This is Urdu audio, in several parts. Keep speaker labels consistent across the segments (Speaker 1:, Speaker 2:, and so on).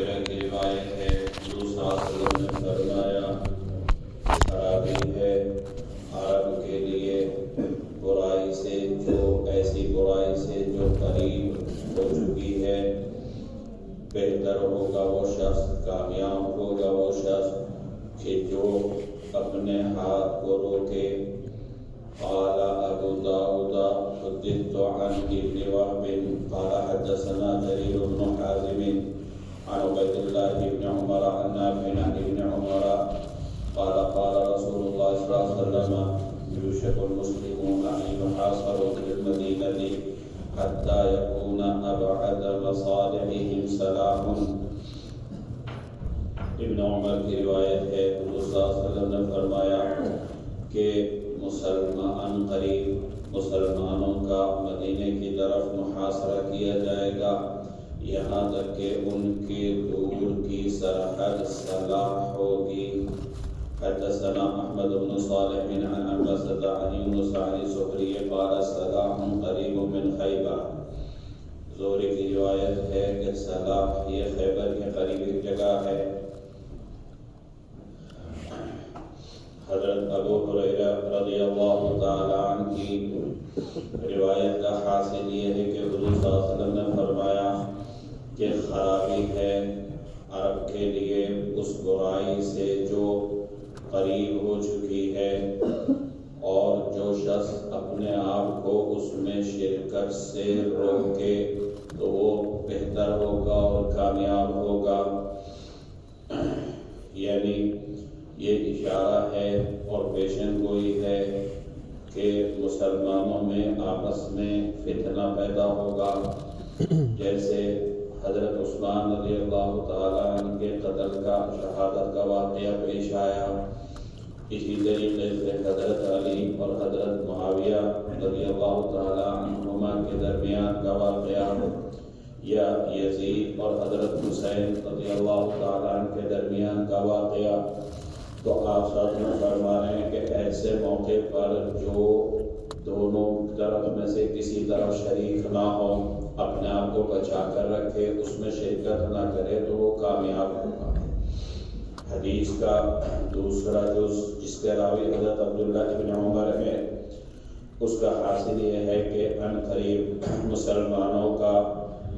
Speaker 1: ہریرہ کی روایت ہے، حضور صلی اللہ علیہ وسلم نے فرمایا خرابی ہے عرب کے لیے برائی سے، جو ایسی برائی سے جو قریب ہو چکی ہے، بہتر ہوگا وہ شخص، کامیاب ہوگا وہ شخص کہ جو اپنے ہاتھ کو روکے۔ قال ابو داود حدثت عن ابن وهب قال حدثنا جرير بن حازم عن عبيد الله بن عمر عن نافع عن ابن عمر قال قال رسول الله صلى الله عليه وسلم يوشك المسلمون أن يحاصروا في المدينة حتى يكون أبعد مصالحهم سلاح۔ ابن عمر کی روایت ہے، حضور صلی اللہ علیہ وسلم نے فرمایا کہ مسلمان قریب مسلمانوں کا مدینے کی طرف محاصرہ کیا جائے گا، یہاں تک کہ ان کی دور کی سرحد صلاح ہوگی۔ حدثنا احمد بن صالح عن انبسط عن یونس عن زہری قال صلاح قریب من خیبر۔ زہری کی روایت ہے کہ صلاح یہ خیبر کے قریب ایک جگہ ہے۔ حضرت ابو ہریرہ رضی اللہ تعالی عنہ کی روایت کا حاصل یہ ہے کہ حضور صلی اللہ علیہ وسلم نے فرمایا کہ خرابی ہے عرب کے لیے اس برائی سے جو قریب ہو چکی ہے، اور جو شخص اپنے آپ کو اس میں شرکت سے روکے تو وہ بہتر ہوگا اور کامیاب ہوگا۔ یعنی یہ اشارہ ہے اور پیشن گوئی ہے کہ مسلمانوں میں آپس میں فتنہ پیدا ہوگا، جیسے حضرت عثمان رضی اللہ تعالیٰ عنہ کے قتل کا شہادت کا واقعہ پیش آیا، اسی طریقے سے حضرت علی اور حضرت معاویہ رضی اللہ تعالیٰ عنہما کے درمیان کا واقعہ، یا یزید اور حضرت حسین رضی اللہ تعالیٰ عنہ کے درمیان کا واقعہ۔ تو آپ ساتھ میں فرما رہے ہیں کہ ایسے موقع پر جو دونوں طرف میں سے کسی طرف شریک نہ ہو، اپنے آپ کو بچا کر رکھے، اس میں شرکت نہ کرے تو وہ کامیاب ہوگا۔ حدیث کا دوسرا جز جس کے راوی حضرت عبداللہ ابن عمر ہے، اس کا حاصل یہ ہے کہ ان قریب مسلمانوں کا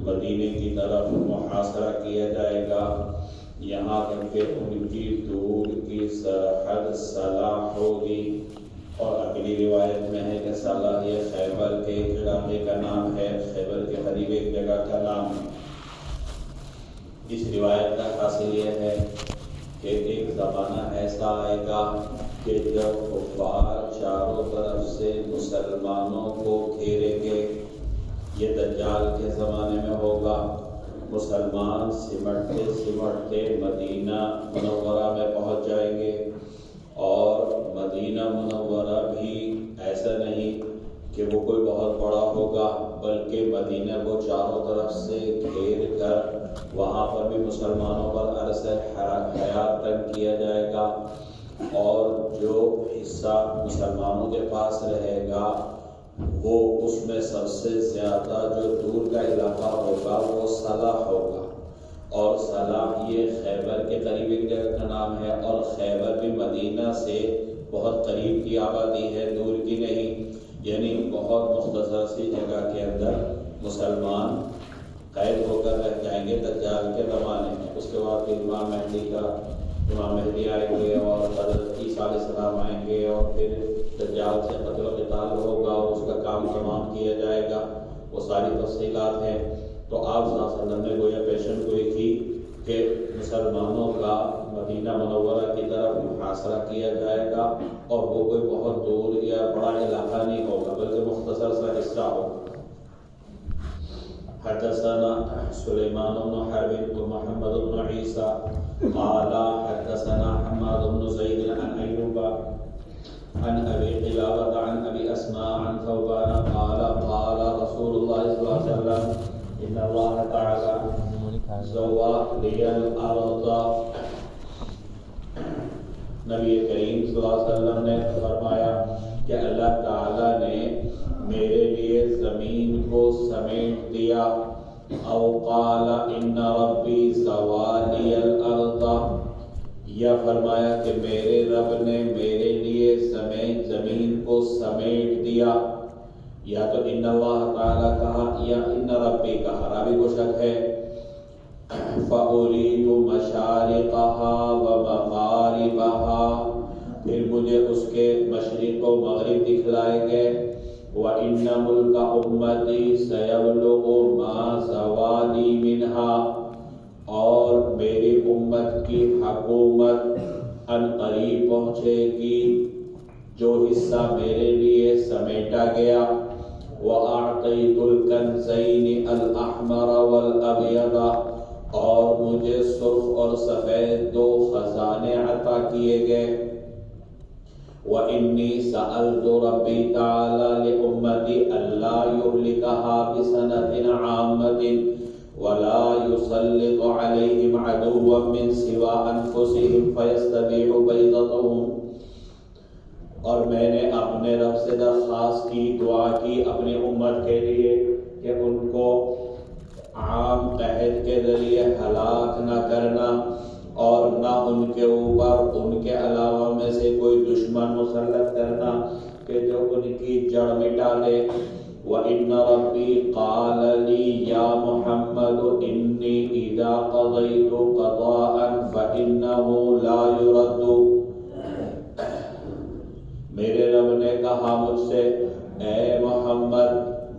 Speaker 1: مدینے کی طرف محاصرہ کیا جائے گا، یہاں تک کہ ان کی دور کی سرحد صلاح ہوگی۔ اور اگلی روایت میں ہے کہ صلاح یہ خیبر کے علاقے کا نام ہے، خیبر کے قریب ایک جگہ کا نام ہے۔ اس روایت کا حاصل یہ ہے کہ ایک زمانہ ایسا آئے گا کہ جب کفار چاروں طرف سے مسلمانوں کو گھیریں گے، یہ دجال کے زمانے میں ہوگا۔ مسلمان سمٹتے سمٹتے مدینہ منورہ میں پہنچ جائیں گے، اور مدینہ منورہ بھی ایسا نہیں کہ وہ کوئی بہت بڑا ہوگا، بلکہ مدینہ کو چاروں طرف سے گھیر کر وہاں پر بھی مسلمانوں پر عرصہ حیات تنگ کیا جائے گا، اور جو حصہ مسلمانوں کے پاس رہے گا وہ اس میں سب سے زیادہ جو دور کا علاقہ ہوگا وہ صلاح ہوگا، اور صلاح یہ خیبر کے قریب ایک جگہ کا نام ہے، اور خیبر بھی مدینہ سے بہت قریب کی آبادی ہے، دور کی نہیں، یعنی بہت مختصر سی جگہ کے اندر مسلمان قید ہو کر رہ جائیں گے دجال کے زمانے میں۔ اس کے بعد پھر امام مہدی آئیں گے اور حضرت عیسیٰ علیہ السلام آئیں گے، اور پھر دجال سے قتل و قتال ہوگا اور اس کا کام تمام کیا جائے گا، وہ ساری تفصیلات ہیں۔ تو آپ صلی اللہ علیہ وسلم نے گویا پیشن گوئی کی کہ مسلمانوں کا مدینہ منورہ کی طرف محاصرہ کیا جائے گا، اور وہ کوئی بہت دور یا بڑا علاقہ نہیں ہوگا بلکہ مختصر سا حصہ ہوگا۔ حدثنا سلیمان بن حرب ومحمد بن عیسیٰ قال حدثنا حماد بن زید عن ایوب عن ابی قلابة عن ابی اسماء عن ثوبان قال قال رسول اللہ صلی اللہ علیہ وسلم ان اللہ تعالی زوى لي الارض۔ نبی کریم صلی اللہ علیہ وسلم نے فرمایا کہ اللہ تعالی نے میرے لیے زمین کو سمیٹ دیا، او قال ان ربی زوالی الارض، یا فرمایا کہ میرے رب نے میرے لیے زمین کو سمیٹ دیا، یا تو ان اللہ تعالی کہا یا ان ربی کہا، راوی کو شک ہے۔ فَأُرِيدُ مَشَارِقَهَا وَمَغَارِبَهَا، پھر مجھے اس کے مشرق و مغرب دکھلائے گئے۔ وَإِنَّ مُلْكَ أُمَّتِي سَيَبْلُغُ مَا زَوَالِي مِنْهَا، اور میری امت کی حکومت ان قریب پہنچے گی جو حصہ میرے لیے سمیٹا گیا۔ وَأَعْطَيْتُ الْكَنْزَيْنِ الْأَحْمَرَ وَالْأَبْيَضَ، اور مجھے سرخ اور سفید دو خزانے عطا کیے گئے۔ وَإِنِّي سَأَلْتُ رَبِّي تَعَالَى لِأُمَّتِي أَلَّا يُهْلِكَهَا بِسَنَةٍ عَامَّةٍ وَلَا يُسَلِّطُ عَلَيْهِمْ عَدُوًّا مِّن سِوَىٰ أَنفُسِهِمْ فَيَسْتَبِيحُ بَيْضَتَهُمْ، اور میں نے اپنے رب سے درخواست کی، دعا کی اپنی امت کے لیے کہ ان کو عام قحط کے ذریعے ہلاک نہ کرنا، اور نہ ان کے اوپر ان کے علاوہ میں سے کوئی دشمن مسلط کرنا کہ جو ان کی جڑ مٹا دے۔ وَإِنَّ رَبِّي قَالَ لِي يَا مُحَمَّدُ إِنِّي إِذَا قَضَيْتُ قَضَاءً فَإِنَّهُ لَا يُرَدُّ، میرے رب نے کہا مجھ سے، اے محمد،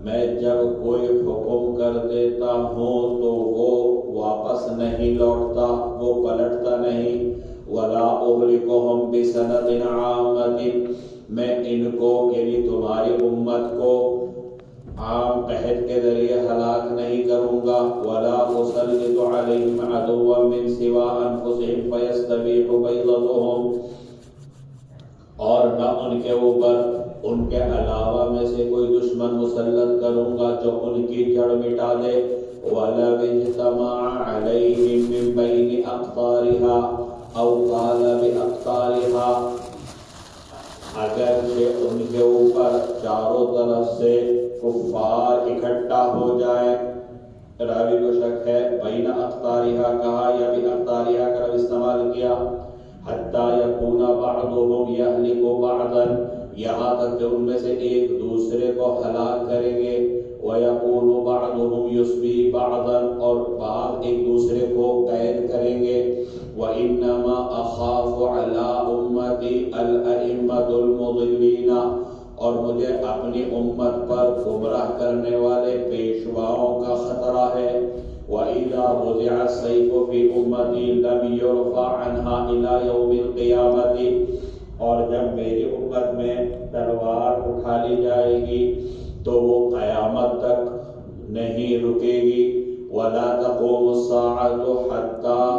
Speaker 1: میں جب کوئی حکم کر دیتا ہوں تو وہ واپس نہیں لوٹتا، وہ پلٹتا نہیں۔ وَلَا أُهْلِكُهُمْ بِسَنَةٍ عَامَّةٍ، میں ان کو یعنی تمہاری امت کو عام قحط کے ذریعے ہلاک نہیں کروں گا۔ وَلَا أُسَلِّطُ عَلَيْهِمْ عَدُوًّا مِّن سِوَىٰ أَنفُسِهِمْ فَيَسْتَبِيحُ بَيْضَتَهُمْ، اور نہ ان کے اوپر ان کے علاوہ میں سے کوئی دشمن مسلط کروں گا جو ان کی جڑ مٹا دے۔ وَلَوِ اجْتَمَعَ عَلَيْهِم مِّن بَيْنِ أَقْطَارِهَا أَوْ قَالَ بِأَقْطَارِهَا، اگرچہ ان کے اوپر چاروں طرف سے کفار اکٹھا ہو جائیں، راوی کو شک ہے، بین اقطارها کہا یا بأقطارها کا استعمال کیا۔ حتیٰ یکون بعضهم یہلک بعضا، یہاں تک کہ ان میں سے ایک دوسرے کو ہلاک کریں گے۔ ویکون بعضهم یسبی بعضا، اور بعض ایک دوسرے کو قید کریں گے۔ وانما اخاف علی امتی الائمة المضلین، اور مجھے اپنی امت پر گمراہ کرنے والے پیشواؤں کا خطرہ ہے۔ وَإِذَا وُضِعَ السَّيْفُ فِي أُمَّتِي لَمْ يُرْفَعْ عَنْهَا إِلَىٰ يَوْمِ الْقِيَامَةِ، اور جب میری امت میں تلوار اٹھا لی جائے گی تو وہ قیامت تک نہیں رکے گی۔ وَلَا تَقُومُ السَّاعَةُ حَتَّىٰ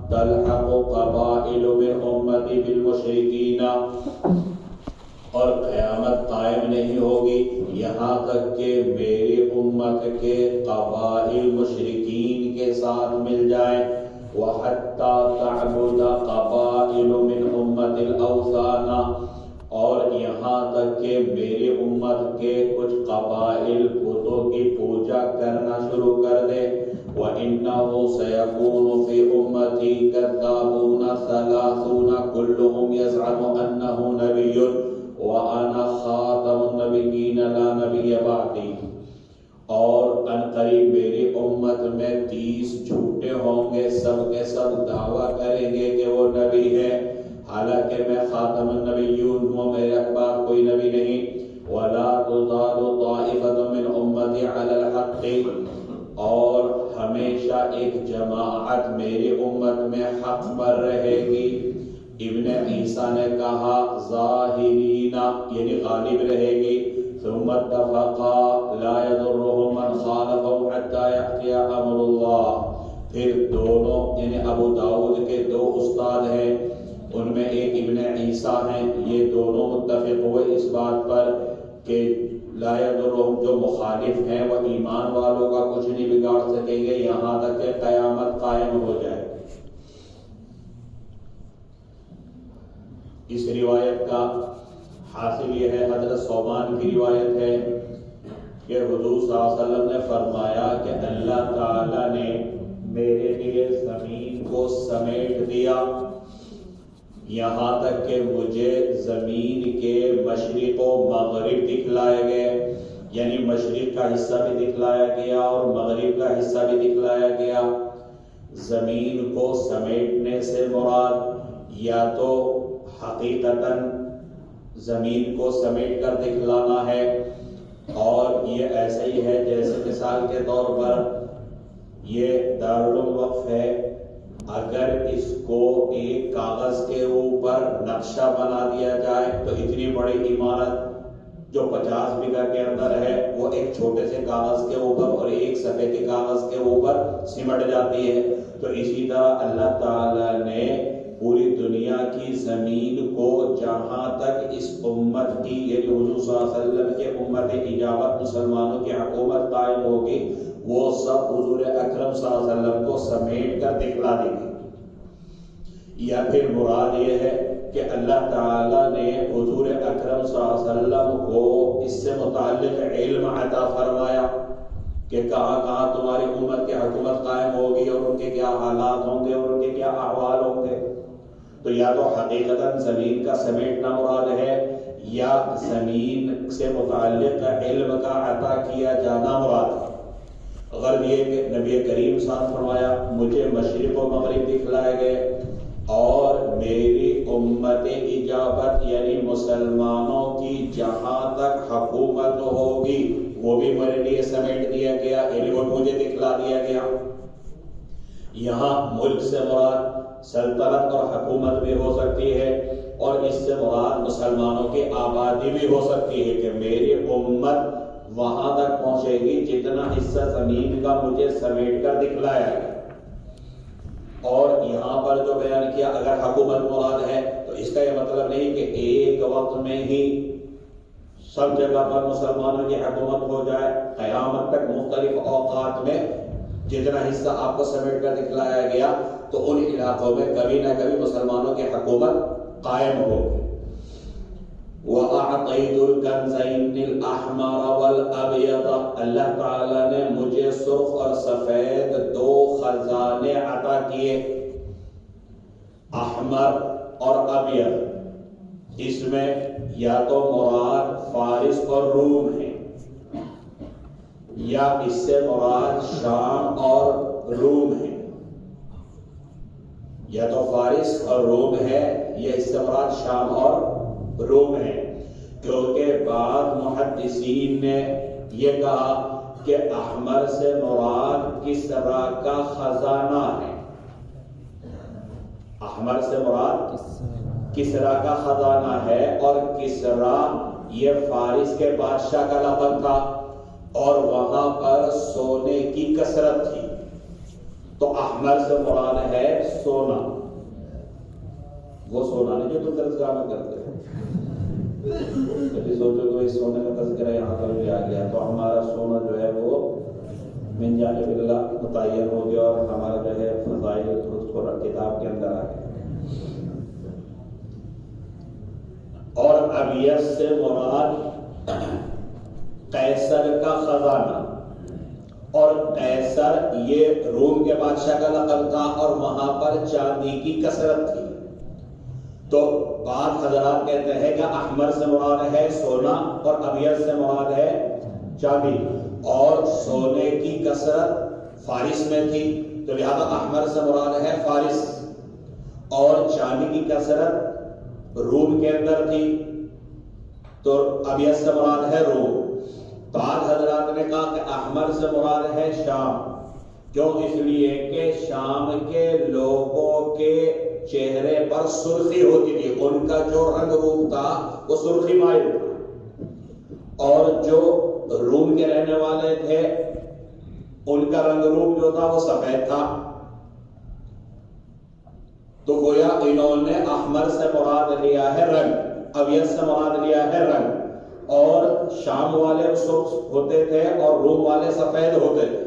Speaker 1: تَلْحَقُ قَبَائِلُ مِنْ أُمَّتِي بِالْمُشْرِكِينَ، اور قیامت قائم نہیں ہوگی یہاں تک کہ میری امت کے قبائل مشرکین کے ساتھ مل جائیں۔ وَحَتَّىٰ تَعْبُدَ قَبَائِلُ مِنْ أُمَّتِ الْأَوْثَانَ، اور یہاں تک کہ میری امت کے کچھ قبائل بتوں کی پوجا کرنا شروع کر دے۔ وَإِنَّهُ سَيَكُونُ فِي أُمَّتِي كَذَّابُونَ ثَلَاثُونَ كُلُّهُمْ يَزْعَمُ أَنَّهُ نَبِيٌّ وَأَنَا خَاتَمُ النَّبِيِّينَ لَا نَبِيَّ بَعْدِي، اور عنقریب میری امت میں 30 جھوٹے ہوں گے، سب کے سب دعویٰ کریں گے کہ وہ نبی ہے، حالانکہ میں خاتم النبیون ہوں، میرے بعد کوئی نبی نہیں۔ وَلَا تُزَالُ طَائِفَةٌ مِّنْ أُمَّتِي عَلَى الْحَقِّ، اور ہمیشہ ایک جماعت میری امت میں حق پر رہے گی۔ ابن عیسیٰ نے کہا ظاہرین، یعنی غالب رہے گی۔ ثم اتفقا لا يضرهم من خالفهم حتى يأتي امر اللہ، پھر دونوں یعنی ابو داؤد کے 2 استاد ہیں، ان میں ایک ابن عیسیٰ ہیں، یہ دونوں متفق ہوئے اس بات پر کہ لا يضرهم، جو مخالف ہیں وہ ایمان والوں کا کچھ نہیں بگاڑ سکیں گے یہاں تک کہ قیامت قائم ہو جائے۔ اس روایت کا حاصل یہ ہے، حضرت صوبان کی روایت ہے کہ حضور صلی اللہ علیہ وسلم نے فرمایا کہ اللہ تعالیٰ نے میرے لیے زمین کو سمیٹ دیا یہاں تک کہ مجھے زمین کے مشرق و مغرب دکھلائے گئے، یعنی مشرق کا حصہ بھی دکھلایا گیا اور مغرب کا حصہ بھی دکھلایا گیا۔ زمین کو سمیٹنے سے مراد یا تو حقیقتاً زمین کو سمیٹ کر دکھلانا ہے، اور یہ ایسا ہی ہے جیسے مثال کے طور پر یہ دارالوقف ہے، اگر اس کو ایک کاغذ کے اوپر نقشہ بنا دیا جائے تو اتنی بڑی عمارت جو 50 بیگھہ کے اندر ہے وہ ایک چھوٹے سے کاغذ کے اوپر اور ایک صفحے کے کاغذ کے اوپر سمٹ جاتی ہے۔ تو اسی طرح اللہ تعالیٰ نے پوری دنیا کی زمین کو جہاں تک اس امت کی یعنی حضور صلی اللہ علیہ وسلم کے امت اجابت مسلمانوں کی حکومت قائم ہوگی وہ سب حضور اکرم صلی اللہ علیہ وسلم کو سمیٹ کر دکھلا دیں گے۔ یا پھر مراد یہ ہے کہ اللہ تعالیٰ نے حضور اکرم صلی اللہ علیہ وسلم کو اس سے متعلق علم عطا فرمایا کہ کہاں کہاں تمہاری امت کی حکومت قائم ہوگی اور ان کے کیا حالات ہوں گے اور ان کے کیا احوال ہوں گے۔ تو یا تو حقیقتاً زمین کا سمیٹنا مراد ہے یا زمین سے متعلق علم کا عطا کیا جانا مراد ہے۔ غرض یہ کہ نبی کریم صلی اللہ علیہ وسلم فرمایا مجھے مشرق و مغرب دکھلائے گئے اور میری امت اجابت یعنی مسلمانوں کی جہاں تک حکومت ہوگی وہ بھی میرے لیے سمیٹ دیا گیا، یعنی وہ مجھے دکھلا دیا گیا۔ یہاں ملک سے مراد سلطنت اور حکومت بھی ہو سکتی ہے اور اس سے مراد مسلمانوں کی آبادی بھی ہو سکتی ہے کہ میری امت وہاں تک پہنچے گی جتنا حصہ زمین کا مجھے سمیٹ کر دکھلایا ہے۔ اور یہاں پر جو بیان کیا اگر حکومت مراد ہے تو اس کا یہ مطلب نہیں کہ ایک وقت میں ہی سب جگہ پر مسلمانوں کی حکومت ہو جائے، قیامت تک مختلف اوقات میں جتنا حصہ آپ کو سمیٹ کر دکھلایا گیا تو ان علاقوں میں کبھی نہ کبھی مسلمانوں کی حکومت قائم ہوگی۔ وَأَعْطَيْتُ الْكَنْزَيْنِ الْأَحْمَرَ وَالْأَبْيَضَ، اللہ تعالیٰ نے مجھے سرخ اور سفید دو خزانے عطا کیے، احمر اور ابیض۔ اس میں یا تو مراد فارس اور روم ہے یا اس سے مراد شام اور روم ہے، یا تو فارس اور روم ہے یا اس سے مراد شام اور روم ہے، کیونکہ بعض محدثین نے یہ کہا کہ احمر سے مراد کسرا کا خزانہ ہے، احمر سے مراد کسرا کا خزانہ ہے، اور کسرا یہ فارس کے بادشاہ کا لقب تھا اور وہاں پر سونے کی کثرت تھی، تو احمر سے مراد ہے سونا، وہ سونا نہیں جو تم درسگاہ میں کرتے ہو۔ کبھی سوچو کہ سونے کا تذکرہ یہاں پر بھی آ گیا تو ہمارا سونا جو ہے وہ من جانب اللہ متعین ہو گیا اور ہمارا جو ہے فضائل خود کو کتاب کے اندر آ گیا۔ اور ابیض سے مراد قیصر کا خزانہ، اور قیصر یہ روم کے بادشاہ کا لقب تھا اور وہاں پر چاندی کی کثرت تھی۔ تو بعض حضرات کہتے ہیں کہ احمر سے مراد ہے سونا اور ابیض سے مراد ہے چاندی، اور سونے کی کثرت فارس میں تھی تو لہذا احمر سے مراد ہے فارس، اور چاندی کی کثرت روم کے اندر تھی تو ابیض سے مراد ہے روم۔ بعض حضرات نے کہا کہ احمر سے مراد ہے شام، کیوں؟ اس لیے کہ شام کے لوگوں کے چہرے پر سرخی ہوتی تھی، ان کا جو رنگ روپ تھا وہ سرخی مائل تھا، اور جو روم کے رہنے والے تھے ان کا رنگ روپ جو تھا وہ سفید تھا۔ تو گویا انہوں نے احمر سے مراد لیا ہے رنگ، ابیض سے مراد لیا ہے رنگ، اور شام والے سرخ ہوتے تھے اور روم والے سفید ہوتے تھے۔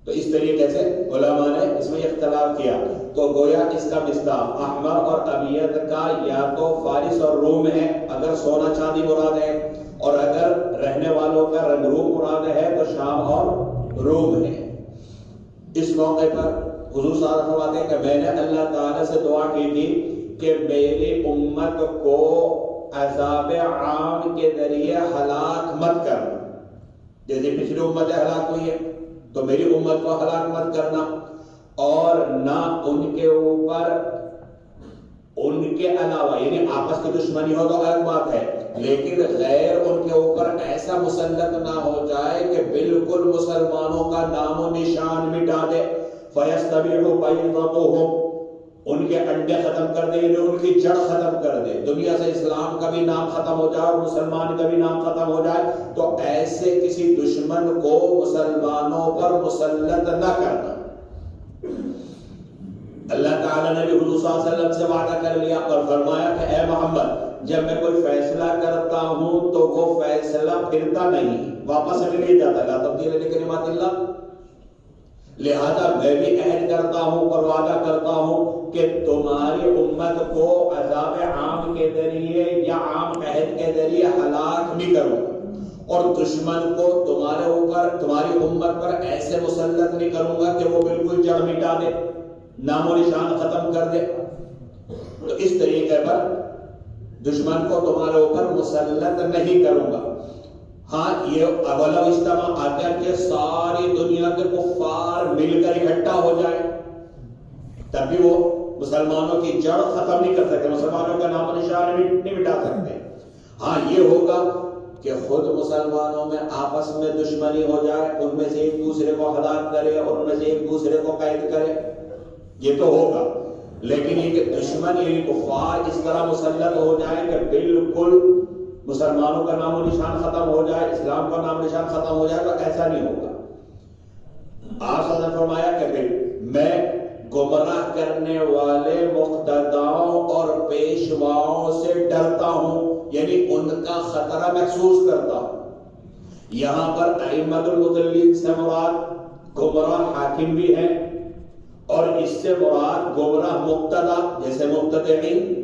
Speaker 1: تو اس طریقے سے علماء نے اس میں اختلاف کیا، تو گویا اس کا مصداق احمر اور ابیض کا یا تو فارس اور روم ہے اگر سونا چاندی مراد ہے، اور اگر رہنے والوں کا رنگ روپ مراد ہے تو شام اور روم ہے۔ اس موقع پر حضور صلی اللہ علیہ وسلم فرماتے ہیں کہ میں نے اللہ تعالیٰ سے دعا کی تھی کہ میری امت کو عذاب عام کے ذریعے ہلاک مت کرنا، جیسے پچھلی امتیں ہلاک ہوئی ہے تو میری امت کو ہلاک مت کرنا، اور نہ ان کے اوپر ان کے علاوہ، یعنی آپس کی دشمنی ہو تو الگ بات ہے، لیکن غیر ان کے اوپر ایسا مسلط نہ ہو جائے کہ بالکل مسلمانوں کا نام و نشان مٹا دے، فَيَسْتَبِعُ بَيْضَتُهُمْ، ان کے انڈے ختم کر دے، یعنی ان کی جڑ ختم کر دے، دنیا سے اسلام کا بھی نام ختم ہو جائے اور مسلمان کا بھی نام ختم ہو جائے، تو ایسے کسی دشمن کو مسلمانوں پر مسلط نہ کرنا۔ اللہ تعالیٰ نے بھی حضور صلی اللہ علیہ وسلم سے وعدہ کر لیا اور فرمایا کہ اے محمد، جب میں کوئی فیصلہ کرتا ہوں تو وہ فیصلہ پھرتا نہیں، واپس نہیں جاتا، لا تبدیل لکلمات اللہ، لہذا میں بھی عہد کرتا ہوں اور وعدہ کرتا ہوں کہ تمہاری امت کو عذاب عام کے ذریعے یا عام عہد کے ذریعے ہلاک نہیں کروں، اور دشمن کو تمہارے اوپر، تمہاری امت پر ایسے مسلط نہیں کروں گا کہ وہ بالکل جڑ مٹا دے، نام و نشان ختم کر دے۔ تو اس طریقے پر دشمن کو تمہارے اوپر مسلط نہیں کروں گا۔ ہاں، یہ اولا اجتماع اگر کہ ساری دنیا کے کفار مل کر اکٹھا ہو جائے تب بھی وہ مسلمانوں کی جڑ ختم نہیں کر سکتے، مسلمانوں کا نام و نشان نہیں مٹا سکتے۔ ہاں، یہ ہوگا کہ خود مسلمانوں میں آپس میں دشمنی ہو جائے، ان میں سے ایک دوسرے کو ہلاک کرے اور ان میں سے ایک دوسرے کو قید کرے، یہ تو ہوگا، لیکن یہ کہ دشمن یعنی کفار اس طرح مسلط ہو جائیں کہ بالکل مسلمانوں کا نام و نشان ختم ہو جائے، اسلام کا نام و نشان ختم ہو جائے، تو ایسا نہیں ہوگا۔ آپ صلی اللہ علیہ وسلم نے فرمایا کہ پھر میں گمراہ کرنے والے مقتداؤں اور پیشواؤں سے ڈرتا ہوں، یعنی ان کا خطرہ محسوس کرتا ہوں۔ یہاں پر ائمۃ المضلین سے مراد گمراہ حاکم بھی ہیں، اور اس سے مراد گمراہ مقتدا، جیسے مبتدعین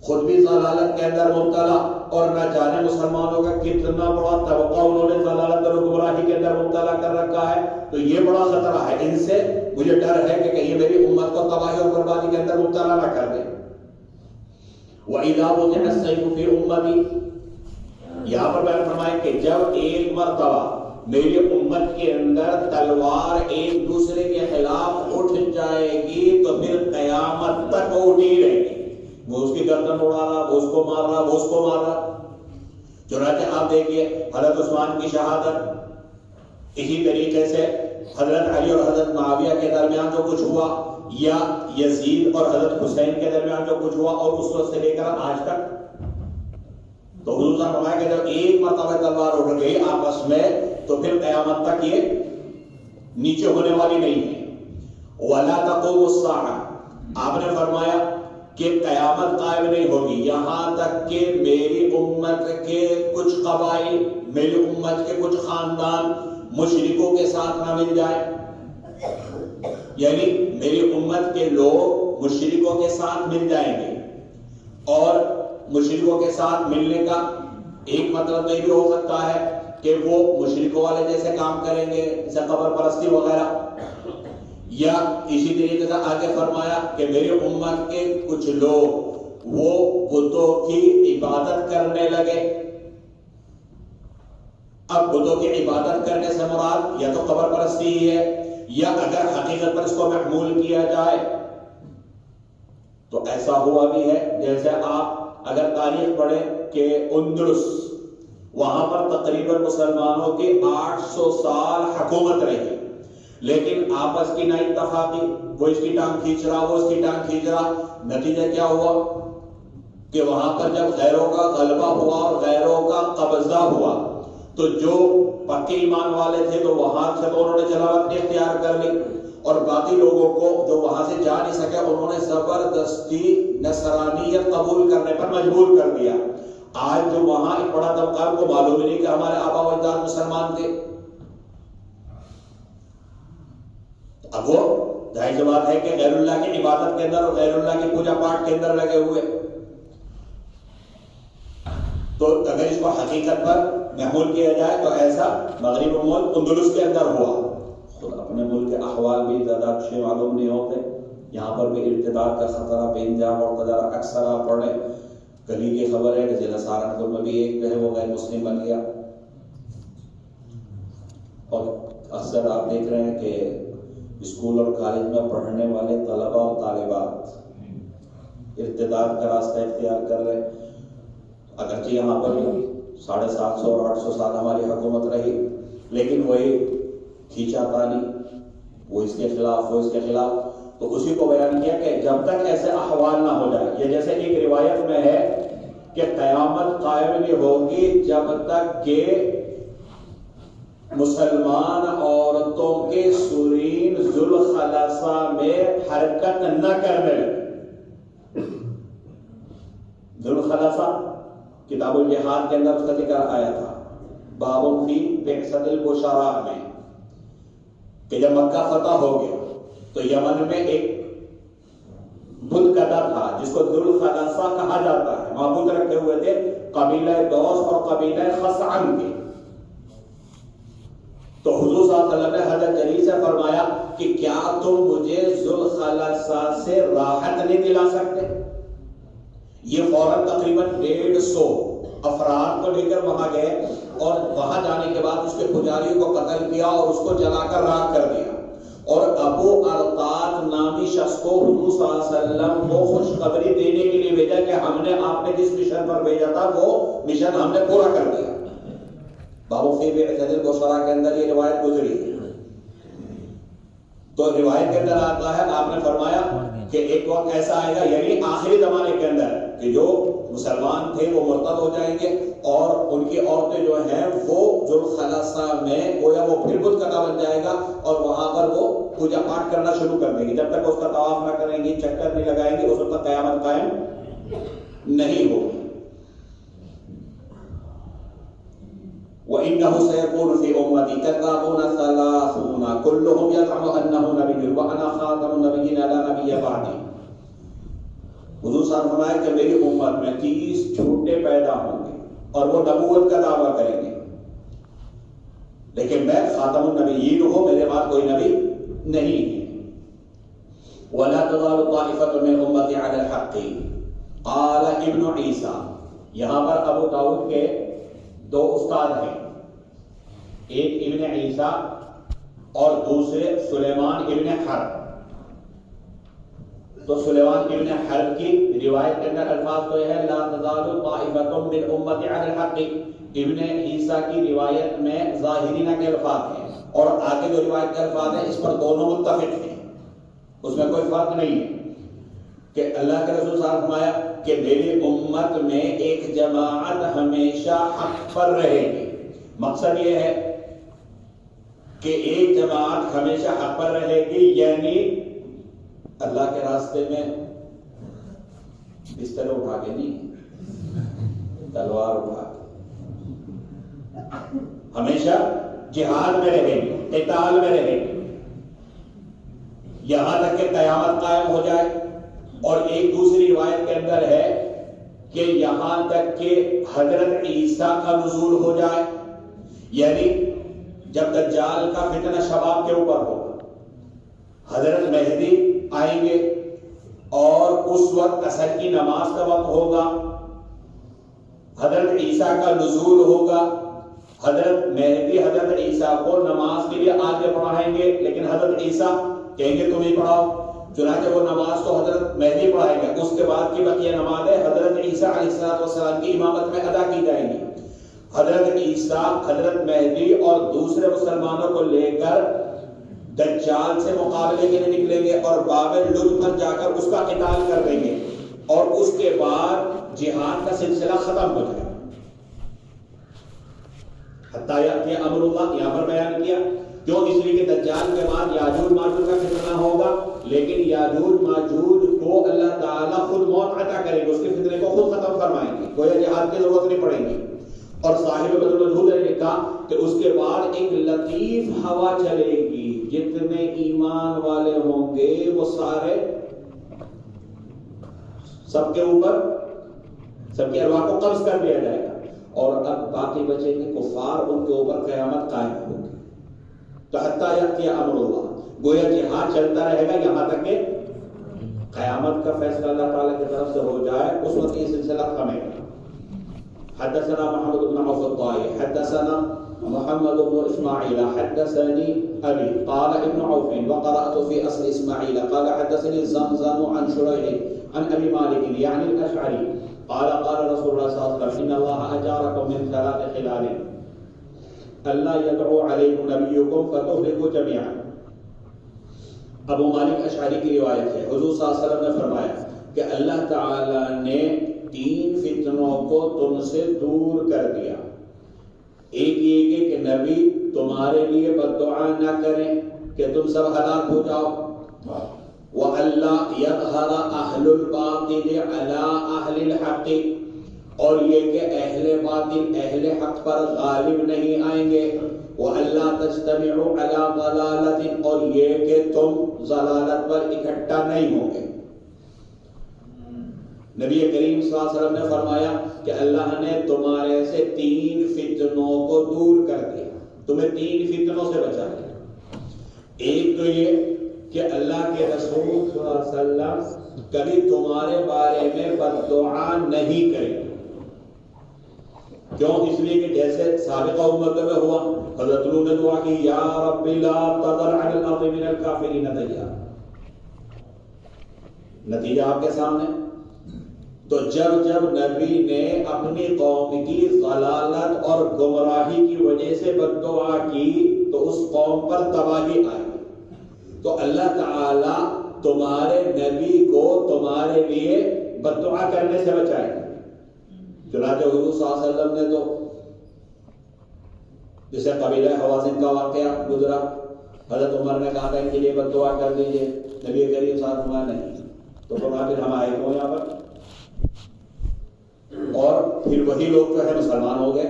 Speaker 1: خود بھی ضلالت کے اندر مبتلا اور نہ جانے مسلمانوں کا کتنا بڑا طبقہ انہوں نے ضلالت اور گمراہی کے اندر مبتلا کر رکھا ہے، تو یہ بڑا خطرہ ہے، ان سے مجھے ڈر ہے کہ کہیں میری امت کو تباہی اور بربادی کے اندر مبتلا نہ کر دیں۔ وَإِذَا وُضِعَ السَّيْفُ فِي أُمَّتِي، یہاں پر بیان فرمائے کہ جب ایک مرتبہ میری امت کے اندر تلوار ایک دوسرے کے خلاف اٹھ جائے گی تو پھر قیامت تک وہ اٹھی رہے گی، وہ اس کی گردن اڑا رہا، وہ اس کو مار رہا، وہ اس کو مار رہا۔ چنانچہ آپ دیکھیے حضرت عثمان کی شہادت، اسی طریقے سے حضرت علی اور حضرت معاویہ کے درمیان جو کچھ ہوا، یا یزید اور حضرت حسین کے درمیان جو کچھ ہوا، اور اس وقت سے لے کر آج تک، تو حضور صلی اللہ علیہ وسلم کہ جب ایک مرتبہ تلوار اٹھ گئی آپس میں تو پھر قیامت تک یہ نیچے ہونے والی نہیں ہے۔ وَلَا تَقُومُ السَّاعَةُ، آپ نے فرمایا کہ قیامت قائم نہیں ہوگی یہاں تک کہ میری امت کے کچھ قبائل، میری امت کے کچھ خاندان مشرکوں کے ساتھ نہ مل جائے، یعنی میری امت کے لوگ مشرکوں کے ساتھ مل جائیں گے، اور مشرکوں کے ساتھ ملنے کا ایک مطلب یہ بھی ہو سکتا ہے کہ وہ مشرکوں والے جیسے کام کریں گے، جیسے قبر پرستی وغیرہ، یا اسی طریقے سے آگے فرمایا کہ میری امت کے کچھ لوگ وہ بتوں کی عبادت کرنے لگے۔ اب بتوں کی عبادت کرنے سے مراد یا تو قبر پرستی ہی ہے، یا اگر حقیقت پر اس کو محمول کیا جائے تو ایسا ہوا بھی ہے، جیسے آپ اگر تاریخ پڑھیں کہ اندلس، وہاں پر تقریباً مسلمانوں کی 800 سال حکومت رہی، لیکن آپس کی نہ اتفاقی، وہ اس کی ٹانگ کھینچ رہا، وہ اس کی ٹانگ کھینچ رہا، نتیجہ کیا ہوا کہ وہاں پر جب غیروں کا غلبہ ہوا اور غیروں کا قبضہ ہوا تو جو پکے ایمان والے تھے تو وہاں سے تو انہوں نے جلاوطنی اختیار کر لی، اور باقی لوگوں کو جو وہاں سے جا نہیں سکے انہوں نے زبردستی نصرانیت قبول کرنے پر مجبور کر دیا۔ آج جو وہاں ایک بڑا طبقہ کو معلوم نہیں کہ ہمارے آبا و اجداد مسلمان تھے، اب وہ ظاہر سی بات ہے کہ غیر اللہ کی عبادت کے اندر اور غیر اللہ کی پوجا پاٹ کے اندر لگے ہوئے۔ تو اگر اس کو حقیقت پر محمول کیا جائے تو ایسا مغرب ملک اندلس کے اندر ہوا. خود اپنے ملک کے احوال بھی زیادہ اچھے معلوم نہیں ہوتے. یہاں پر بھی ارتداد کا خطرہ بے انتہا اور ذرا اکثر آپ پڑھ رہے. کلی کی خبر ہے کہ ضلع سہارنپور میں بھی ایک جو ہے وہ غیر مسلم بن گیا. اور اکثر آپ دیکھ رہے ہیں کہ اسکول اور کالج میں پڑھنے والے طلبہ اور طالبات ارتداد کا راستہ اختیار کر رہے. اگرچہ یہاں پر 750 اور 800 سال ہماری حکومت رہی, لیکن وہی کھینچا تانی, وہ اس کے خلاف, وہ اس کے خلاف. تو اسی کو بیان کیا کہ جب تک ایسے احوال نہ ہو جائے, یہ جیسے ایک روایت میں ہے کہ قیامت قائم نہیں ہوگی جب تک کہ مسلمان عورتوں کے سرین ذوالخلاصہ میں حرکت نہ کرنے لگے. ذوالخلاصہ کتاب الجہاد کے اندر اس کا ذکر آیا تھا, باب فی بعثۃ البشراء میں, کہ جب مکہ فتح ہو گیا تو یمن میں ایک بت کدہ تھا جس کو ذوالخلاصہ کہا جاتا ہے. معبود رکھے ہوئے تھے قبیلہ دوس اور قبیلہ خثعم کے. تو حضور صلی اللہ علیہ وسلم نے حضرت جلیل سے فرمایا کہ کیا تم مجھے ذوالخلاصہ سے راحت نہیں دلا سکتے؟ یہ فوراً تقریباً 150 افراد کو لے کر وہاں گئے اور وہاں جانے کے بعد اس کے پجاریوں کو قتل کیا اور اس کو جلا کر راکھ کر دیا. اور ابو ارطاد نامی شخص کو حضور صلی اللہ علیہ وسلم کو خوشخبری دینے کے لیے بھیجا کہ ہم نے آپ نے جس مشن پر بھیجا تھا وہ مشن ہم نے پورا کر دیا. بابو فی بعثۃ البشراء کے اندر یہ روایت گزری ہے. تو روایت کے اندر آتا ہے, آپ نے فرمایا کہ ایک وقت ایسا آئے گا, یعنی آخری زمانے کے اندر, کہ جو مسلمان تھے وہ مرتد ہو جائیں گے اور ان کی عورتیں جو ہیں وہ ذوالخلاصہ میں گویا وہ پھر بت کدہ بن جائے گا اور وہاں پر وہ پوجا پاٹ کرنا شروع کر دیں گی. جب تک اس کا طواف نہ کریں گی, چکر نہیں لگائیں گی, اس وقت تک قیامت قائم نہیں ہوگی. وَإِنَّهُ سَيَكُونُ فِي أُمَّتِي كَذَّابُونَ ثَلَاثُونَ كُلُّهُمْ يَزْعُمُ أَنَّهُ نَبِيٌّ وَأَنَا خَاتَمُ النَّبِيِّينَ لَا نَبِيَّ بَعْدِي. حضور صاحب نے فرمایا کہ میری امت میں 30 جھوٹے پیدا ہوں گے اور وہ نبوت کا دعویٰ کریں گے, لیکن میں خاتم النبیین ہوں, میرے بعد کوئی نبی نہیں ہے. وَلَا تَزَالُ طَائِفَةٌ مِّنْ أُمَّتِي عَلَى الْحَقِّ قَالَ ابن عیسیٰ. یہاں پر ابو داؤد کے 2 استاد ہیں, ایک ابن عیسیٰ اور دوسرے سلیمان ابن حرب. تو سلیمان ابن حرب کی روایت کے اندر الفاظ تو یہ ہے لا تزال طائفة من امتی علی الحق. ابن عیسیٰ کی روایت میں ظاہرینہ کے الفاظ ہیں اور آگے جو روایت کے الفاظ ہیں اس پر دونوں متفق ہیں, اس میں کوئی فرق نہیں ہے. کہ اللہ کے رسول صلی اللہ علیہ وسلم فرمایا کہ میری امت میں ایک جماعت ہمیشہ حق پر رہے گی. مقصد یہ ہے کہ ایک جماعت ہمیشہ حق پر رہے گی, یعنی اللہ کے راستے میں بستر اٹھا کے نہیں, تلوار اٹھا کے, ہمیشہ جہاد میں رہے گی, قتال میں رہے گی, یہاں تک کہ قیامت قائم ہو جائے. اور ایک دوسری روایت کے اندر ہے کہ یہاں تک کہ حضرت عیسیٰ کا نزول ہو جائے, یعنی جب دجال کا فتنہ شباب کے اوپر ہوگا, حضرت مہدی آئیں گے اور اس وقت عصر کی نماز کا وقت ہوگا, حضرت عیسیٰ کا نزول ہوگا, حضرت مہدی حضرت عیسیٰ کو نماز کے لیے آگے پڑھائیں گے, لیکن حضرت عیسیٰ کہیں گے تم ہی پڑھاؤ, چنانچہ وہ نماز تو حضرت مہدی پڑھائیں گے. اس کے بعد کی بقیہ نمازیں حضرت عیسیٰ علیہ السلام کی امامت میں ادا کی جائیں گی. حضرت عیسیٰ, حضرت مہدی اور دوسرے مسلمانوں کو لے کر دجال سے مقابلے کے لیے نکلیں گے اور باب لج پر جا کر اس کا قتال کر دیں گے, اور اس کے بعد جہاد کا سلسلہ ختم ہو جائے گا. حتیٰ یأتی امر اللہ یہاں پر بیان کیا, کیوں؟ اس لیے کہ دجال کے بعد یاجوج ماجوج کا فتنہ ہوگا, لیکن یاجوج ماجوج کو اللہ تعالیٰ خود موت عطا کرے گا, اس کے فتنے کو خود ختم فرمائیں گے, کوئی جہاد کی ضرورت نہیں پڑے گی. اور صاحب بدر المجہود نے لکھا کہ اس کے بعد ایک لطیف ہوا چلے گی, جتنے ایمان والے ہوں گے وہ سارے سب کے اوپر سب کی ارواح کو قبض کر دیا جائے گا. اور اب باقی بچیں گے کفار، ان کے اوپر قیامت قائم ہوگی. تو حتیٰ یأتی امر اللہ، گویا جہاد چلتا رہے گا یہاں تک کہ قیامت کا فیصلہ اللہ تعالیٰ کی طرف سے ہو جائے، اس وقت یہ سلسلہ تھمے گا. حدثنا محمد بن عوف الطائي حدثنا محمد بن اسماعيل حدثني ابي قال ابن عوف وقرأت في اصل اسماعيل قال حدثني زمزم عن شريح عن ابي مالك يعني الاشعري قال قال رسول الله صلى الله عليه وسلم ان الله اجاركم من ثلاث خلال الا يدعو عليكم نبيكم فتهلكوا جميعا. ابو مالک اشعری کی روایت ہے، حضور صلی اللہ علیہ وسلم نے فرمایا کہ اللہ تعالی نے 3 فتنوں کو تم سے دور کر دیا. ایک یہ کہ نبی تمہارے لیے بد دعا نہ کریں کہ تم سب ہلاک ہو جاؤ، وَأَلَّا يَظْهَرَ أَهْلُ الْبَاطِلِ عَلَىٰ أَهْلِ الْحَقِّ، اور یہ کہ اہل باطل اہل حق پر غالب نہیں آئیں گے. وَأَلَّا تَجْتَمِعُوا عَلَىٰ ضَلَالَةٍ، اور یہ کہ تم ضلالت پر اکٹھا نہیں ہوں گے. نبی کریم صلی اللہ علیہ وسلم نے فرمایا کہ اللہ نے تمہارے سے 3 فتنوں کو دور کر دیا، تمہیں 3 فتنوں سے بچا دیا. ایک تو یہ کہ اللہ کے رسول صلی اللہ علیہ وسلم کبھی تمہارے بارے میں بد دعا نہیں کریں گے. کیوں؟ اس لیے کہ جیسے سابقہ امت میں ہوا، حضرت نوح نے دعا کی یا رب لا تذر علی الارض من الکافرین دیارا. نتیجہ آپ کے سامنے. تو جب نبی نے اپنی قوم کی ضلالت اور گمراہی کی وجہ سے بد دعا کی تو اس قوم پر تباہی آئی. تو اللہ تعالی تمہارے نبی کو تمہارے لیے بد دعا کرنے سے بچائے. چنانچہ حضور صلی اللہ علیہ وسلم نے تو جسے قبیلہ حوازن کا واقعہ گزرا، حضرت عمر نے کہا تھا ان کے لیے بد دعا کر دیجئے، نبی کریم صلی اللہ علیہ وسلم نہیں. تو فرمایا پھر ہم آئے کیوں یہاں پر؟ اور پھر وہی لوگ جو ہے مسلمان ہو گئے.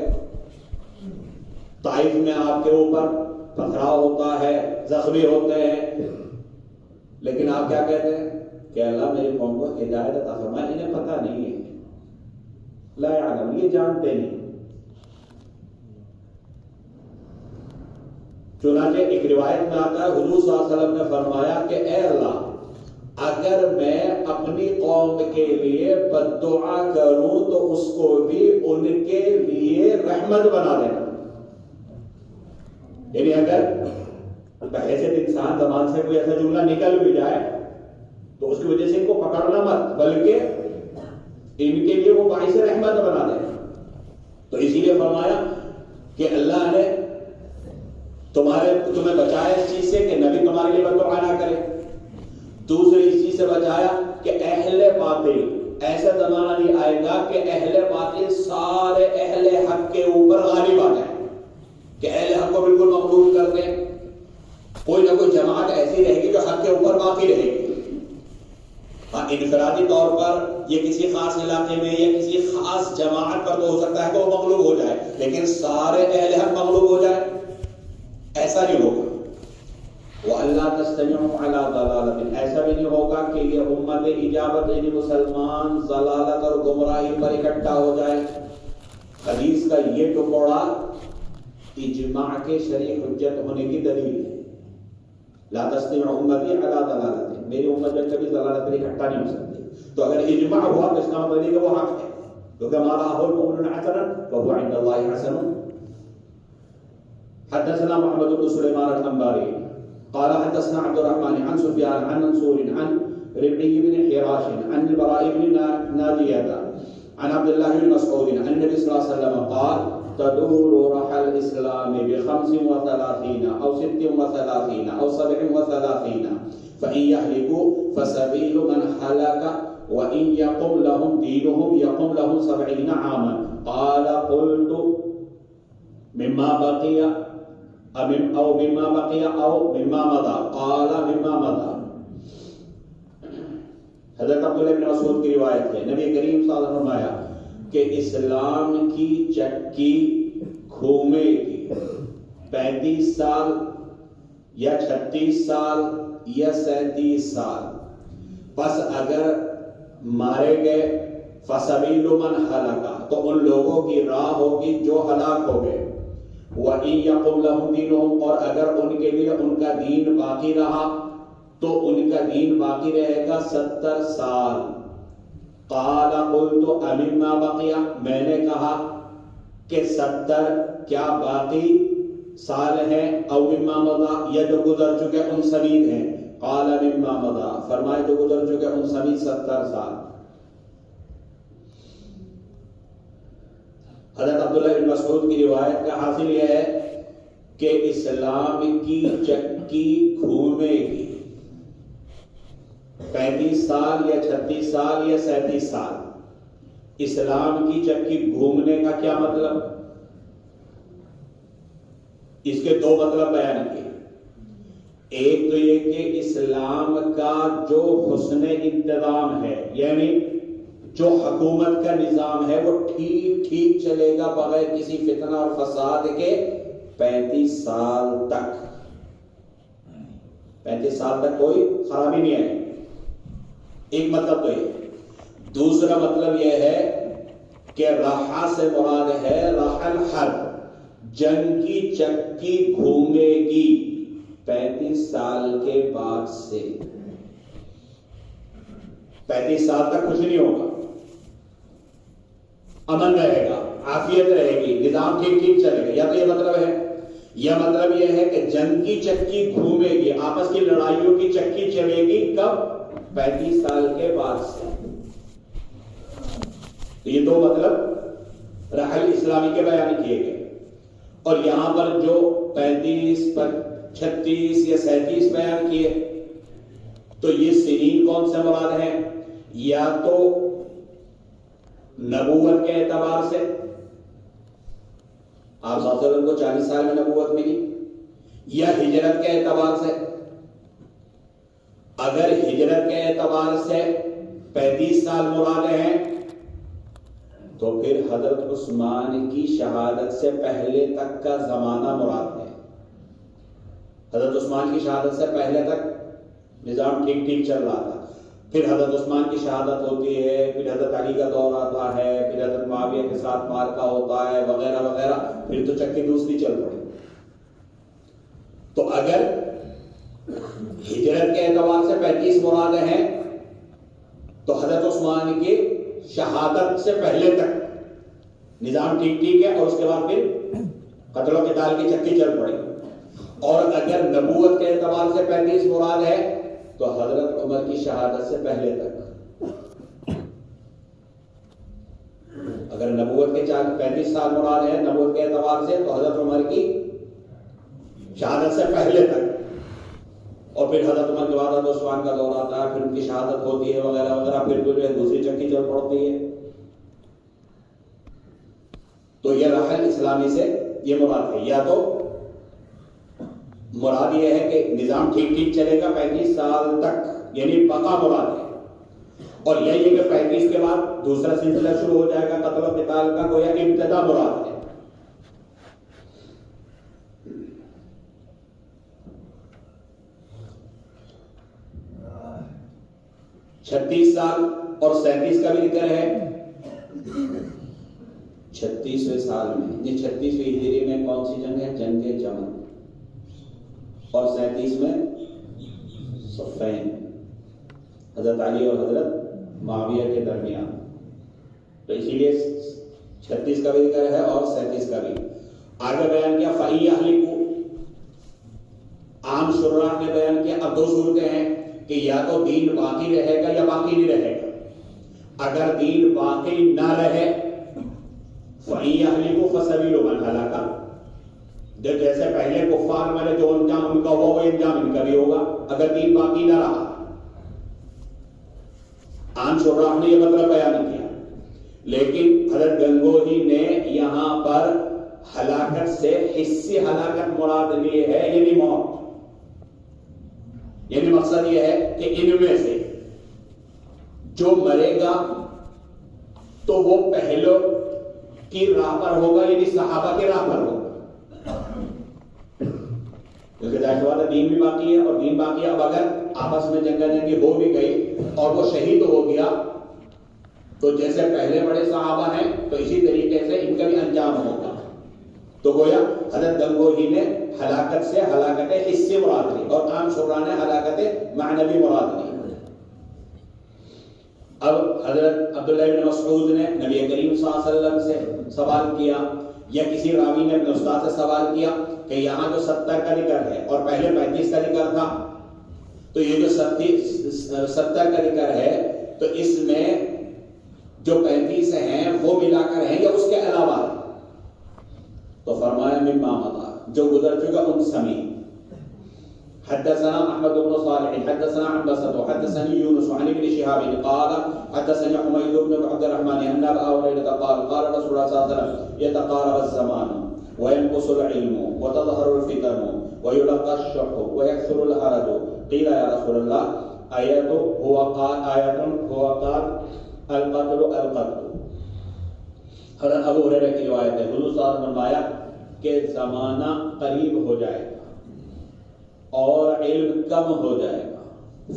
Speaker 1: طائف میں آپ کے اوپر پتھراؤ ہوتا ہے، زخمی ہوتے ہیں، لیکن آپ کیا کہتے ہیں کہ اللہ میری قوم کو ہدایت عطا فرمائے، انہیں پتہ نہیں ہے، لا یعلم، یہ جانتے نہیں. چنانچہ ایک روایت میں آتا ہے حضور صلی اللہ علیہ وسلم نے فرمایا کہ اے اللہ، اگر میں اپنی قوم کے لیے بد دعا کروں تو اس کو بھی ان کے لیے رحمت بنا دینا. یعنی اگر بحیثیت انسان زبان سے کوئی ایسا جملہ نکل بھی جائے تو اس کی وجہ سے ان کو پکڑنا مت، بلکہ ان کے لیے وہ باعث رحمت بنا دینا. تو اسی لیے فرمایا کہ اللہ نے تمہیں بچایا اس چیز سے کہ نبی تمہارے لیے بد دعا نہ کرے. دوسری اس چیز سے بچایا کہ اہل باطل، ایسا زمانہ نہیں آئے گا کہ اہل باطل سارے اہل حق کے اوپر غالب آ جائیں، کہ اہل حق کو بالکل مغلوب کر دیں. کوئی نہ کوئی جماعت ایسی رہے گی جو حق کے اوپر باقی رہے گی. ہاں انفرادی طور پر یہ کسی خاص علاقے میں یا کسی خاص جماعت پر تو ہو سکتا ہے کہ وہ مغلوب ہو جائے، لیکن سارے اہل حق مغلوب ہو جائے ایسا نہیں ہوگا. وَأَلَّا تَسْتَمِعُوا عَلَىٰ ضَلَالَةٍ، ایسا بھی نہیں ہوگا کہ یہ امت اجابت یعنی مسلمان ضلالت اور گمراہی پر اکٹھا ہو جائے. حدیث کا یہ ٹکڑا اجماع کے شرعی حجت ہونے کی دلیل ہے. لا تستمع امتی علی ضلالۃ، میری امت میں کبھی ضلالت پر اکٹھا نہیں ہو سکتی. تو اگر اجماع ہوا تو اس کا مطلب ہے کہ وہ حق ہے، کیونکہ ما رآہ المؤمنون حسنا فهو عند اللہ حسن. حدثنا محمد بن سليمان الأنباري قال حدثنا عبد الرحمن عن سفيان عن منصور عن ربعي بن حراش عن البراء بن نادية عن عبد الله بن مسعود عن النبي صلى الله عليه وسلم قال تدور رحى الإسلام ب35 أو 36 أو 37 فإن يهلكوا فسبيل من هلك وإن يقم لهم دينهم يقم لهم 70 عاما. قال قلت مما بقي أو مما بقي أو مما مضى؟ قال مما مضى. حضرت عبداللہ بن مسعود کی روایت ہے، نبی کریم صلی اللہ علیہ وسلم نے فرمایا کہ اسلام کی چکی گھومے گی 35 سال یا 36 سال یا 37 سال، پس اگر مارے گئے فسبیل من ہلاکا، تو ان لوگوں کی راہ ہوگی جو ہلاک ہو گئے. وَإِن يَقُمْ لَهُمْ دِينُهُمْ، اور اگر ان کے لیے ان کا دین باقی رہا تو ان کا دین باقی رہے گا 70 سال. قَالَ قُلْتُ أَمِمَّا بَقِيَ، میں نے کہا کہ 70 کیا باقی سال ہیں، او مما مضا، یا جو گزر چکے ان سبید ہیں. قال مما مضا، فرمائے جو گزر چکے ان سبید 70 سال. حضرت عبداللہ بن مسعود کی روایت کا حاصل یہ ہے کہ اسلام کی چکی گھومے گی 35 سال یا 36 سال یا 37 سال. اسلام کی چکی گھومنے کا کیا مطلب؟ اس کے 2 مطلب بیان کیے. ایک تو یہ کہ اسلام کا جو حسن انتظام ہے، یعنی جو حکومت کا نظام ہے، وہ ٹھیک چلے گا بغیر کسی فتنہ اور فساد کے 35 سال تک. 35 سال تک کوئی خرابی نہیں آئے. ایک مطلب تو یہ. دوسرا مطلب یہ ہے کہ راحہ سے مراد ہے راحہ الحرب، جنگ کی چکی گھومے گی 35 سال کے بعد سے. 35 سال تک کچھ نہیں ہوگا، امن رہے گا، عافیت رہے گی، نظام ٹھیک چلے گا. یا تو یہ مطلب ہے، یا مطلب یہ ہے کہ جنگ کی چکی گھومے گی، آپس کی لڑائیوں کی چکی چلے گی. کب؟ 35 سال کے بعد سے. یہ 2 مطلب رحل اسلامی کے بیان کیے گئے. اور یہاں پر جو 35 پر 36 یا 37 بیان کیے، تو یہ سنین کون سے مراد ہیں؟ یا تو نبوت کے اعتبار سے، آپ صلی اللہ علیہ وسلم کو 40 سال میں نبوت ملی، یا ہجرت کے اعتبار سے. اگر ہجرت کے اعتبار سے 35 سال مراد ہیں تو پھر حضرت عثمان کی شہادت سے پہلے تک کا زمانہ مراد ہے. حضرت عثمان کی شہادت سے پہلے تک نظام ٹھیک چل رہا تھا. پھر حضرت عثمان کی شہادت ہوتی ہے، پھر حضرت علی کا دور آتا ہے، پھر حضرت معاویہ کے ساتھ معرکہ ہوتا ہے وغیرہ وغیرہ، پھر تو چکی دوسری چل پڑی. تو اگر ہجرت کے اعتبار سے 35 مراد ہیں تو حضرت عثمان کی شہادت سے پہلے تک نظام ٹھیک ہے، اور اس کے بعد پھر قتل و قتال کی چکی چل پڑی. اور اگر نبوت کے اعتبار سے 35 مراد ہے تو حضرت عمر کی شہادت سے پہلے تک. اگر نبوت کے 35 سال مراد ہے نبوت کے اعتبار سے تو حضرت عمر کی شہادت سے پہلے تک. اور پھر حضرت عمر کے بعد حضرت عثمان کا دور آتا ہے، پھر ان کی شہادت ہوتی ہے وغیرہ وغیرہ، پھر جو ہے دوسری چکی چل پڑتی ہے. تو یہ رحل اسلامی سے یہ مراد ہے. یا تو مراد یہ ہے کہ نظام ٹھیک چلے گا 35 سال تک، یعنی بقا مراد ہے. اور یہ کہ 35 کے بعد دوسرا سلسلہ شروع ہو جائے گا قتل و قتال کا، گویا کہ ابتدا مراد ہے. 36 سال اور 37 کا بھی ذکر ہے. 36ویں سال میں، یہ 36ویں ہجری میں کون سی جنگ ہے؟ جنگ جمل. اور 37 میں صفین، حضرت علی اور حضرت معاویہ کے درمیان. تو اسی لیے 36 کا بھی ذکر ہے اور 37 کا بھی. آگے بیان کیا فَإِنْ يَهْلِكُوا، عام شراح نے بیان کیا اب 2 صورتیں ہیں کہ یا تو دین باقی رہے گا یا باقی نہیں رہے گا. اگر دین باقی نہ رہے فَإِنْ يَهْلِكُوا فَسَبِيلُ مَنْ هَلَكَ، جیسے پہلے کفار میں جو انجام ان کا ہوا وہ انجام ان کا بھی ہوگا اگر دین باقی نہ رہا. عام شراح نے یہ مطلب بیان کیا، لیکن حضرت گنگوہی نے یہاں پر ہلاکت سے حصی ہلاکت مراد لی ہے، یعنی موت. یعنی مقصد یہ ہے کہ ان میں سے جو مرے گا تو وہ پہلو کی راہ پر ہوگا، یعنی صحابہ کے راہ پر ہوگا. کیونکہ ظاہر بات ہے دین بھی باقی ہے، اور دین باقی ہے. اب اگر آپس میں جنگا جنگی ہو بھی گئی اور وہ شہید ہو گیا تو جیسے پہلے بڑے صحابہ ہیں تو اسی طریقے سے ان کا بھی انجام ہوگا. تو گویا حضرت گنگوہی نے ہلاکت سے ہلاکت حصی مراد لی اور عام شعراء نے ہلاکت معنوی مراد لی. اب حضرت عبداللہ بن مسعود نے نبی کریم صلی اللہ علیہ وسلم سے سوال کیا یا کسی راوی نے اپنے استاد سے سوال کیا کہ یہاں جو 70 کا ذکر ہے اور پہلے 35 کا ذکر تھا، تو یہ جو 70 کا ذکر ہے تو اس میں جو 35 ہیں وہ ملا کر ہیں یا اس کے علاوہ؟ تو فرمایا مما مضى، جو گزر چکا ان سمیت. حدثنا احمد بن صالح حدثنا عن بسط حدثني يونس عن ابن شهاب قال حدثني حميد بن عبد الرحمن ان ابا هريره قال قال رسول الله صلى الله عليه وسلم يتقارب الزمان وينقص العلم وتظهر الفتن ويلقى الشح ويكثر الحرج. قيل يا رسول الله آية هو قال القتل. حضرت ابو ہریرہ کی روایت ہے، حضور صلی اللہ علیہ وسلم نے فرمایا کہ زمانہ قریب ہو جائے گا اور علم کم ہو جائے گا،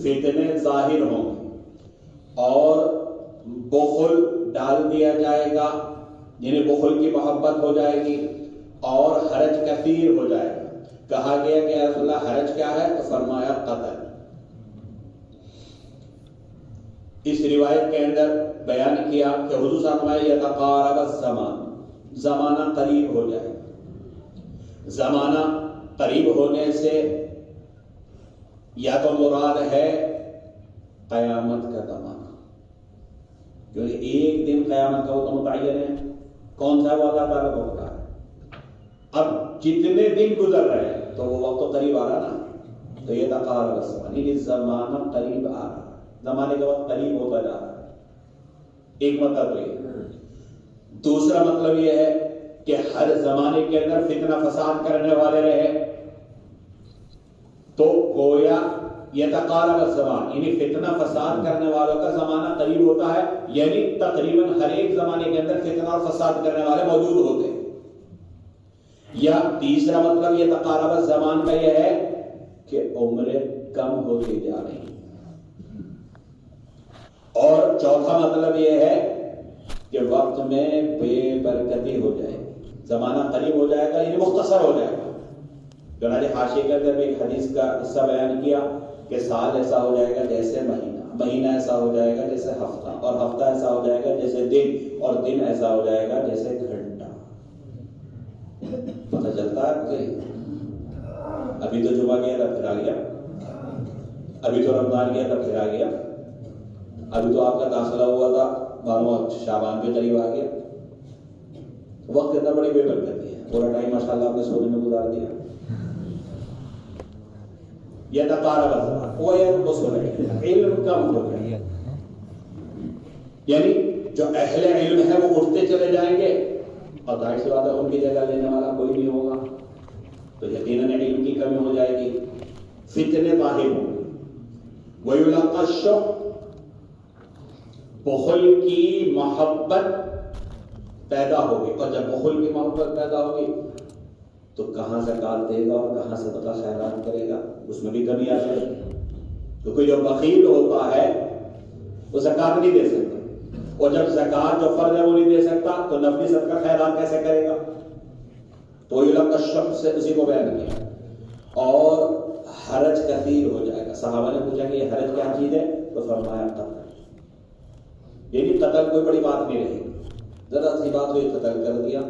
Speaker 1: فتنے ظاہر ہوں گے اور بخل ڈال دیا جائے گا، یعنی بخل کی محبت ہو جائے گی اور حرج کثیر ہو جائے گا. کہا گیا کہ یا رسول اللہ حرج کیا ہے؟ تو فرمایا قتل. اس روایت کے اندر بیان کیا کہ حضور صلی اللہ علیہ وسلم یتقارب الزمان، زمانہ قریب ہو جائے گا. زمانہ قریب ہونے سے یا تو مراد ہے قیامت کا زمانہ، کیونکہ ایک دن قیامت کا وہ تو متعین ہے، کون سا ہے وہ اللہ تعالیٰ کو پتا ہے. اب جتنے دن گزر رہے ہیں تو وہ وقت تو قریب آ رہا نا، تو یہ تقارب الزمان یعنی زمانہ قریب آ رہا ہے، زمانے کا وقت قریب ہوتا جا رہا ہے. ایک مطلب یہ. دوسرا مطلب یہ ہے کہ ہر زمانے کے اندر فتنہ فساد کرنے والے رہے، تو گویا یتقارب الزمان یعنی فتنہ فساد کرنے والوں کا زمانہ قریب ہوتا ہے، یعنی تقریباً ہر ایک زمانے کے اندر فتنہ اور فساد کرنے والے موجود ہوتے ہیں. یا تیسرا مطلب یتقارب الزمان کا یہ ہے کہ عمریں کم ہوتی جا رہی ہیں. اور چوتھا مطلب یہ ہے کہ وقت میں بے برکتی ہو جائے گی، زمانہ قریب ہو جائے گا یعنی مختصر ہو جائے گا. چنانچہ حاشیے کے اندر بھی ایک حدیث کا حصہ بیان کیا کہ سال ایسا ہو جائے گا جیسے مہینہ، مہینہ ایسا ہو جائے گا جیسے ہفتہ، اور ہفتہ ایسا ہو جائے گا جیسے دن، اور دن ایسا ہو جائے گا جیسے گھنٹہ. پتہ چلتا ہے کہ ابھی تو جمعہ گیا تھا پھر آ گیا، ابھی تو رمضان گیا تھا پھر آ گیا، ابھی تو آپ کا داخلہ ہوا تھا معلوم شعبان کے قریب آ گیا. وقت اتنا بڑی بے برکتی ہے، پورا ٹائم ماشاءاللہ آپ نے سونے میں گزار دیا. یہ تقارب الزمان وہ علم کم ہو گیا، یعنی جو اہل علم ہے وہ اٹھتے چلے جائیں گے اور ظاہر سی بات ہے ان کی جگہ لینے والا کوئی نہیں ہوگا، تو یقیناً علم کی کمی ہو جائے گی، فتنے ظاہر ہوں گے. وَيُلَقَّى الشُّحَّ، بخل کی محبت پیدا ہوگی، اور جب بخل کی محبت پیدا ہوگی تو کہاں زکات دے گا اور کہاں صدقہ خیرات کرے گا، اس میں بھی کمی آ جائے گی. کیونکہ جو بخیل ہوتا ہے وہ زکات نہیں دے سکتا، اور جب زکات جو فرض ہے وہ نہیں دے سکتا تو نفلی صدقہ خیرات کیسے کرے گا؟ تو یلقى الشح سے اسی کو بیان کیا. اور حرج کثیر ہو جائے گا. صحابہ نے پوچھا کہ یہ حرج کیا چیز ہے؟ تو فرمایا قتل، یعنی قتل کوئی بڑی بات نہیں رہی، ذرا سی بات ہوئی قتل کر دیا.